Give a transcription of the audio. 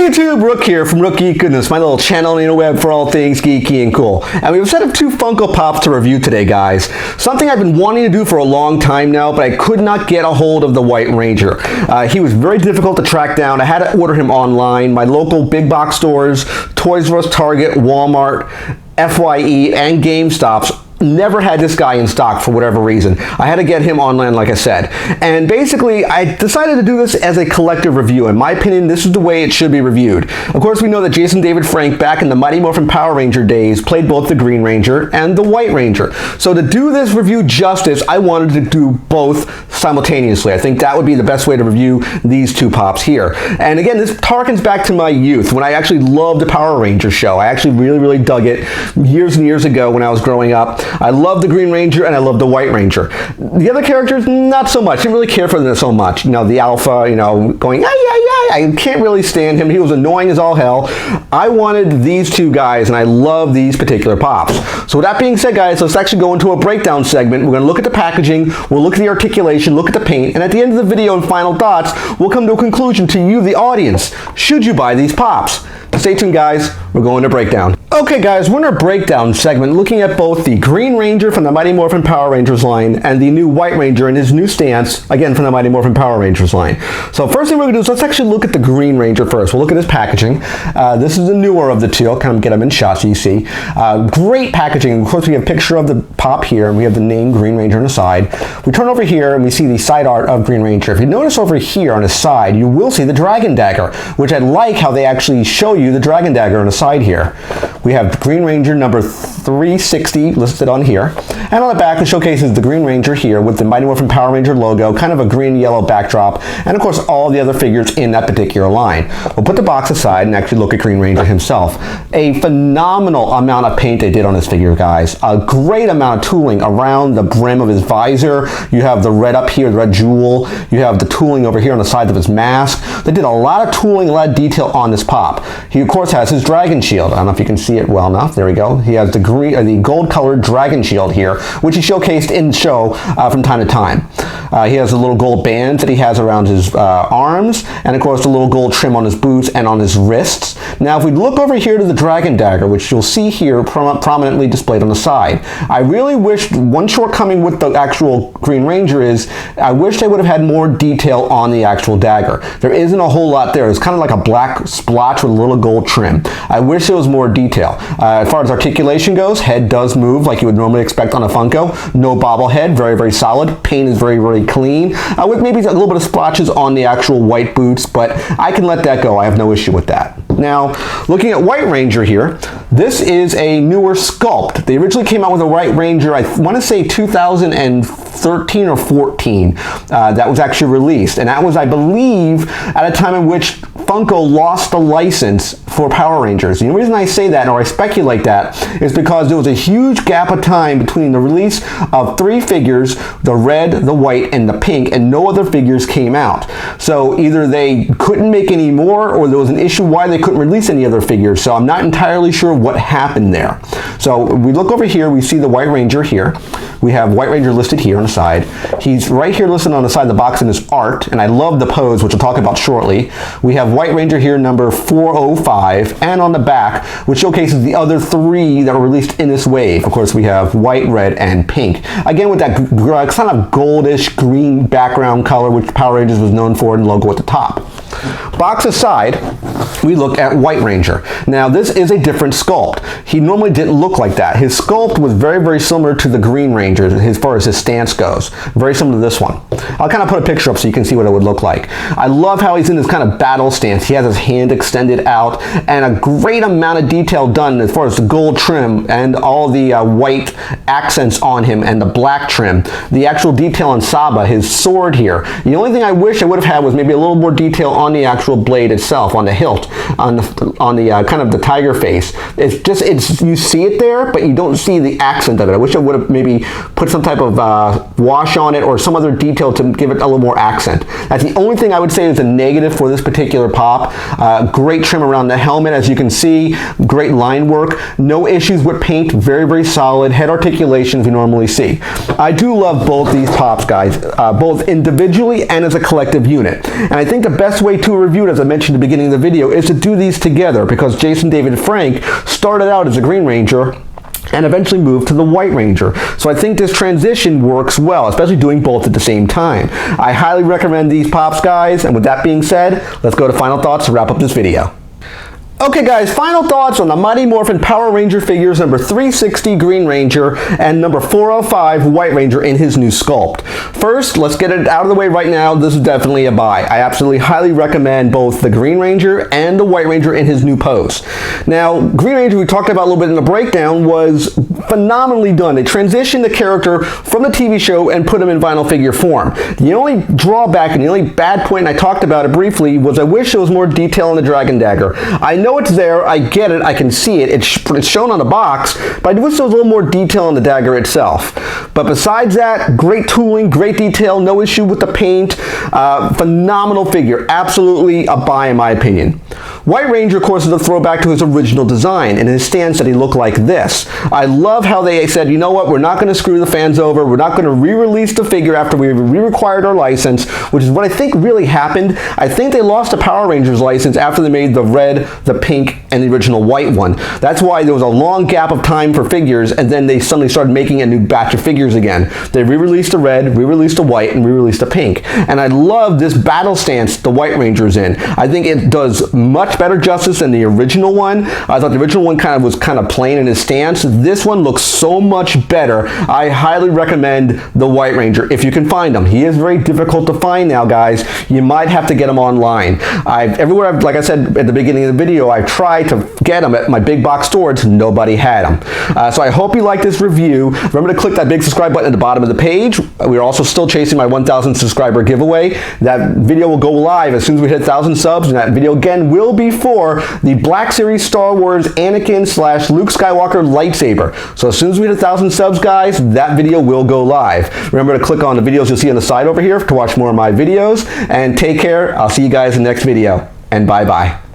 YouTube, Rook here from Rook Geek Goodness, my little channel on the interweb for all things geeky and cool. And we have a set of 2 Funko Pops to review today, guys. Something I've been wanting to do for a long time now, but I could not get a hold of the White Ranger. He was very difficult to track down. I had to order him online. My local big box stores, Toys R Us, Target, Walmart, FYE, and GameStops never had this guy in stock for whatever reason. I had to get him online, like I said. And basically, I decided to do this as a collective review. In my opinion, this is the way it should be reviewed. Of course, we know that Jason David Frank, back in the Mighty Morphin Power Ranger days, played both the Green Ranger and the White Ranger. So to do this review justice, I wanted to do both simultaneously. I think that would be the best way to review these 2 pops here. And again, this harkens back to my youth, when I actually loved the Power Ranger show. I actually really dug it years and years ago when I was growing up. I love the Green Ranger and I love the White Ranger. The other characters, not so much. I didn't really care for them so much. You know, the Alpha, you know, going, I can't really stand him. He was annoying as all hell. I wanted these 2 guys, and I love these particular pops. So with that being said, guys, let's actually go into a breakdown segment. We're going to look at the packaging, we'll look at the articulation, look at the paint, and at the end of the video and final thoughts, we'll come to a conclusion to you, the audience. Should you buy these pops? Stay tuned, guys. We're going to breakdown. Okay, guys, we're in our breakdown segment looking at both the Green Ranger from the Mighty Morphin Power Rangers line and the new White Ranger in his new stance, again from the Mighty Morphin Power Rangers line. So first thing we're going to do is let's actually look at the Green Ranger first. We'll look at his packaging. This is the newer of the 2. I'll kind of get them in shots so you see. Great packaging. Of course, we have a picture of the pop here, and we have the name Green Ranger on the side. We turn over here and we see the side art of Green Ranger. If you notice over here on his side, you will see the Dragon Dagger, which I like how they actually show you the Dragon Dagger on the side here. We have Green Ranger number 360 listed on here, and on the back it showcases the Green Ranger here with the Mighty Morphin Power Ranger logo, kind of a green-yellow backdrop, and of course all the other figures in that particular line. We'll put the box aside and actually look at Green Ranger himself. A phenomenal amount of paint they did on this figure, guys. A great amount of tooling around the brim of his visor. You have the red up here, the red jewel. You have the tooling over here on the side of his mask. They did a lot of tooling, a lot of detail on this pop. He of course has his dragon shield. I don't know if you can see it well enough. There we go. He has the gold-colored dragon shield here, which he showcased in the show from time to time. He has a little gold band that he has around his arms, and of course a little gold trim on his boots and on his wrists. Now if we look over here to the Dragon Dagger, which you'll see here prominently displayed on the side, I really wish, one shortcoming with the actual Green Ranger is, I wish they would have had more detail on the actual dagger. There isn't a whole lot there. It's kind of like a black splotch with a little gold trim. I wish there was more detail. As far as articulation goes, head does move like you would normally expect on a Funko. No bobblehead, very solid. Paint is very clean, with maybe a little bit of splotches on the actual white boots, but I can let that go. I have no issue with that. Now, looking at White Ranger here, this is a newer sculpt. They originally came out with a White Ranger, I want to say 2013 or 14, that was actually released. And that was, I believe, at a time in which Funko lost the license for Power Rangers. The reason I say that, or I speculate that, is because there was a huge gap of time between the release of 3 figures, the red, the white, and the pink, and no other figures came out. So either they couldn't make any more, or there was an issue why they couldn't release any other figures. So I'm not entirely sure what happened there. So we look over here, we see the White Ranger here. We have White Ranger listed here on the side. He's right here listed on the side of the box in his art, and I love the pose, which we'll talk about shortly. We have White Ranger here number 405, and on the back, which showcases the other 3 that were released in this wave. Of course, we have white, red, and pink. Again, with that kind of goldish green background color, which Power Rangers was known for, and logo at the top. Box aside, we look at White Ranger. Now, this is a different sculpt. He normally didn't look like that. His sculpt was very similar to the Green Ranger as far as his stance goes. Very similar to this one. I'll kind of put a picture up so you can see what it would look like. I love how he's in this kind of battle stance. He has his hand extended out, and a great amount of detail done as far as the gold trim and all the white accents on him and the black trim. The actual detail on Saba, his sword here. The only thing I wish I would have had was maybe a little more detail on the actual blade itself, on the hilt, on the kind of the tiger face. It's you see it there, but you don't see the accent of it. I wish I would have maybe put some type of wash on it or some other detail to give it a little more accent. That's the only thing I would say is a negative for this particular pop. Great trim around the helmet, as you can see. Great line work. No issues with paint. Very solid. Head articulations we normally see. I do love both these pops, guys, both individually and as a collective unit. And I think the best way way to review it, as I mentioned at the beginning of the video, is to do these together, because Jason David Frank started out as a Green Ranger and eventually moved to the White Ranger. So I think this transition works well, especially doing both at the same time. I highly recommend these pops, guys, and with that being said, let's go to final thoughts to wrap up this video. Okay guys, final thoughts on the Mighty Morphin Power Ranger figures number 360 Green Ranger and number 405 White Ranger in his new sculpt. First, let's get it out of the way right now. This is definitely a buy. I absolutely highly recommend both the Green Ranger and the White Ranger in his new pose. Now, Green Ranger, we talked about a little bit in the breakdown, was phenomenally done. They transitioned the character from the TV show and put him in vinyl figure form. The only drawback and the only bad point, and I talked about it briefly, was I wish there was more detail on the Dragon Dagger. I know it's there, I get it, I can see it, it's shown on the box, but I wish there was a little more detail on the dagger itself. But besides that, great tooling, great detail, no issue with the paint, phenomenal figure, absolutely a buy in my opinion. White Ranger, of course, is a throwback to his original design, and his stance that he looked like this. I love how they said, you know what, we're not going to screw the fans over, we're not going to re-release the figure after we re-required our license, which is what I think really happened. I think they lost the Power Rangers license after they made the red, the pink, and the original white one. That's why there was a long gap of time for figures, and then they suddenly started making a new batch of figures again. They re-released the red, re-released the white, and re-released the pink. And I love this battle stance the White Ranger's in. I think it does much better justice than the original one. I thought the original one was kind of plain in his stance. This one looks so much better. I highly recommend the White Ranger if you can find him. He is very difficult to find now, guys. You might have to get him online. Everywhere, like I said at the beginning of the video, I've tried to get them at my big box stores. Nobody had them. So I hope you like this review. Remember to click that big subscribe button at the bottom of the page. We're also still chasing my 1,000 subscriber giveaway. That video will go live as soon as we hit 1,000 subs, and that video again will be for the Black Series Star Wars Anakin / Luke Skywalker lightsaber. So as soon as we hit 1,000 subs, guys, that video will go live. Remember to click on the videos you'll see on the side over here to watch more of my videos, and take care. I'll see you guys in the next video, and bye-bye.